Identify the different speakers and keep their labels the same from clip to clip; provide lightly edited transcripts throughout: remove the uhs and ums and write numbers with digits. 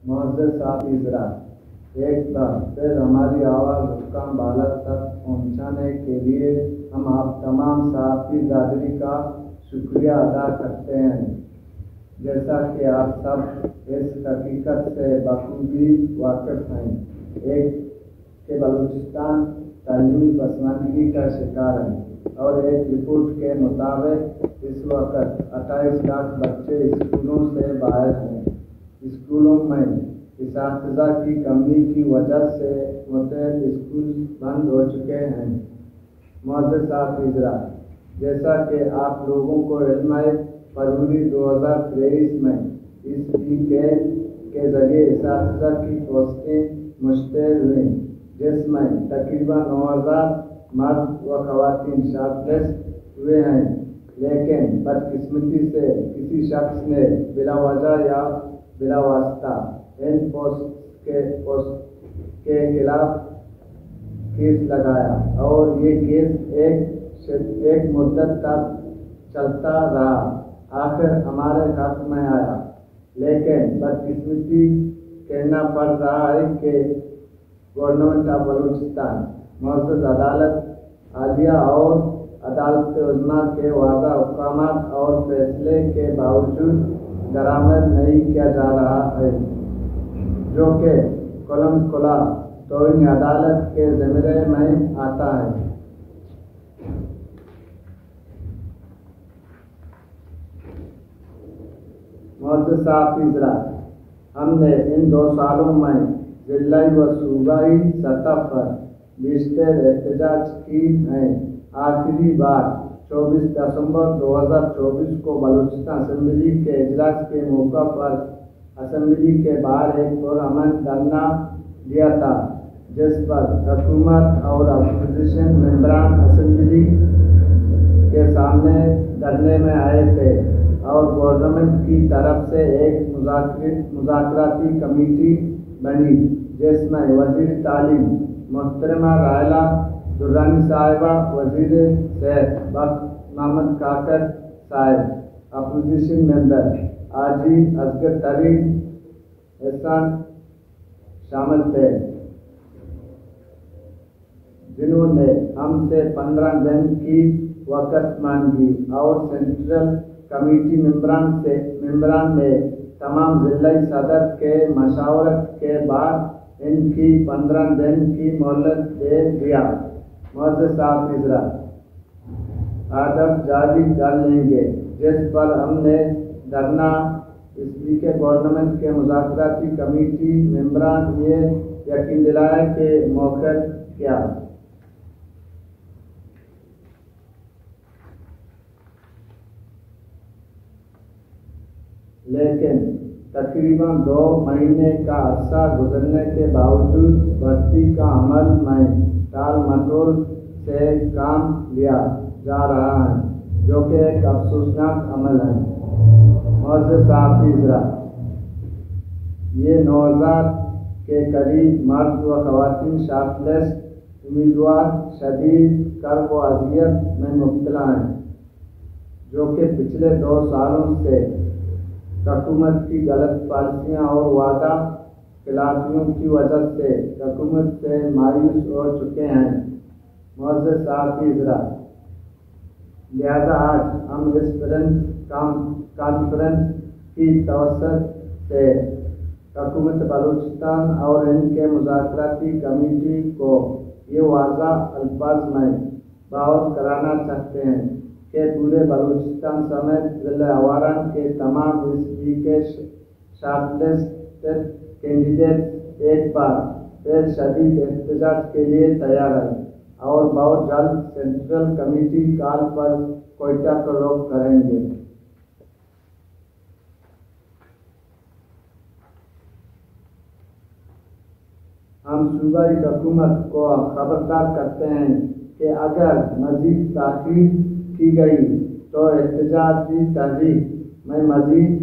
Speaker 1: معزز حافظ ایک بار پھر ہماری آواز حکام بالغ تک پہنچانے کے لیے ہم آپ تمام صحافی برادری کا شکریہ ادا کرتے ہیں۔ جیسا کہ آپ سب اس حقیقت سے بخوبی واقف ہیں کہ بلوچستان تعلیمی پسماندگی کا شکار ہے اور ایک رپورٹ کے مطابق اس وقت 28 لاکھ بچے اسکولوں سے باہر ہیں۔ اسکولوں میں اساتذہ کی کمی کی وجہ سے متعدد اسکول بند ہو چکے ہیں۔ معزز حافظ، جیسا کہ آپ لوگوں کو علم ہے، فروری 2023 میں اس کے ذریعے اساتذہ کی پوسٹیں مشتعل ہوئیں، جس میں تقریباً 9000 مرد و خواتین شارٹ لسٹ ہوئے ہیں، لیکن بدقسمتی سے کسی شخص نے بلا وجہ یا بلا واسطہ ان پوسٹ کے خلاف کیس لگایا اور یہ کیس ایک مدت تک چلتا رہا، آخر ہمارے حق میں آیا، لیکن بدقسمتی کہنا پڑ رہا ہے کہ گورنمنٹ آف بلوچستان معزز عدالت عالیہ اور عدالت عظمیٰ کے واضح احکامات اور فیصلے کے باوجود درآمد نہیں کیا جا رہا ہے، جو کہ کلم کلا توہین عدالت کے زمرے میں آتا ہے۔ معزز حافظ، ہم نے ان 2 سالوں میں ضلعی و صوبائی سطح پر بیشتر احتجاج کی ہیں۔ آخری بار 24 دسمبر 2024 کو بلوچستان اسمبلی کے اجلاس کے موقع پر اسمبلی کے باہر ایک پرامن دھرنا دیا تھا، جس پر حکومت اور اپوزیشن ممبران اسمبلی کے سامنے دھرنے میں آئے تھے اور گورنمنٹ کی طرف سے ایک مذاکراتی کمیٹی بنی، جس میں وزیر تعلیم محترمہ راحلہ درانی صاحبہ، وزیر صحت وقت محمد کاکر صاحب، اپوزیشن ممبر حاجی اصغر ترین احسان شامل تھے، جنہوں نے ہم سے 15 دن کی وقت مانگی اور سینٹرل کمیٹی ممبران نے تمام ضلعی صدر کے مشاورت کے بعد ان کی 15 دن کی مہلت دے دیا۔ معزز حافظ، آداب جاری کر لیں گے، جس پر ہم نے دھرنا اس لیے کہ گورنمنٹ کے مذاکراتی کمیٹی ممبران یہ یقین دلایا کہ موخر کیا لیکن تقریباً 2 مہینے کا عرصہ گزرنے کے باوجود بھرتی کا عمل میں ٹال مٹول سے کام لیا جا رہا ہے، جو کہ ایک افسوسناک عمل ہے۔ معزز حافظ، یہ 9000 کے قریب مرد و خواتین شارٹ لسٹ امیدوار شدید کرب و اذیت میں مبتلا ہیں، جو کہ پچھلے 2 سالوں سے حکومت کی غلط پالیسیاں اور وعدہ خلافیوں کی وجہ سے حکومت سے مایوس ہو چکے ہیں۔ معزز حافظ، لہذا آج ہم اس کانفرنس کی توسط سے حکومت بلوچستان اور ان کے مذاکراتی کمیٹی کو یہ واضح الفاظ میں باور کرانا چاہتے ہیں کہ پورے بلوچستان سمیت ضلع آواران کے تمام اس کے شارٹ لسٹ کینڈیڈیٹ ایک بار پھر شدید احتجاج کے لیے تیار ہیں اور بہت جلد سینٹرل کمیٹی کال پر کوئٹہ کو رخ کریں گے۔ ہم صوبائی حکومت کو خبردار کرتے ہیں کہ اگر مزید تاخیر کی گئی تو احتجاجی تحریک میں مزید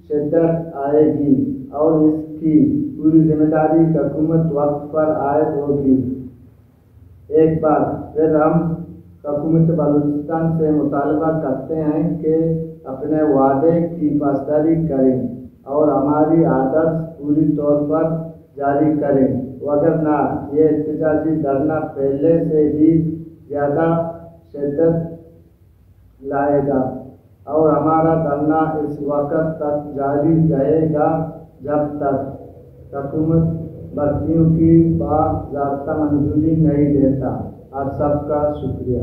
Speaker 1: شدت آئے گی اور اس کی پوری ذمہ داری حکومت وقت پر عائد ہوگی۔ ایک بار پھر ہم حکومت بلوچستان سے مطالبہ کرتے ہیں کہ اپنے وعدے کی پاسداری کریں اور ہماری عادت پوری طور پر جاری کریں، وگرنہ یہ احتجاجی دھرنا پہلے سے بھی زیادہ شدت لائے گا اور ہمارا دھرنا اس وقت تک جاری رہے گا جب تک حکومت بھرتیوں کی باضابطہ منظوری نہیں دیتا۔ آپ سب کا شکریہ۔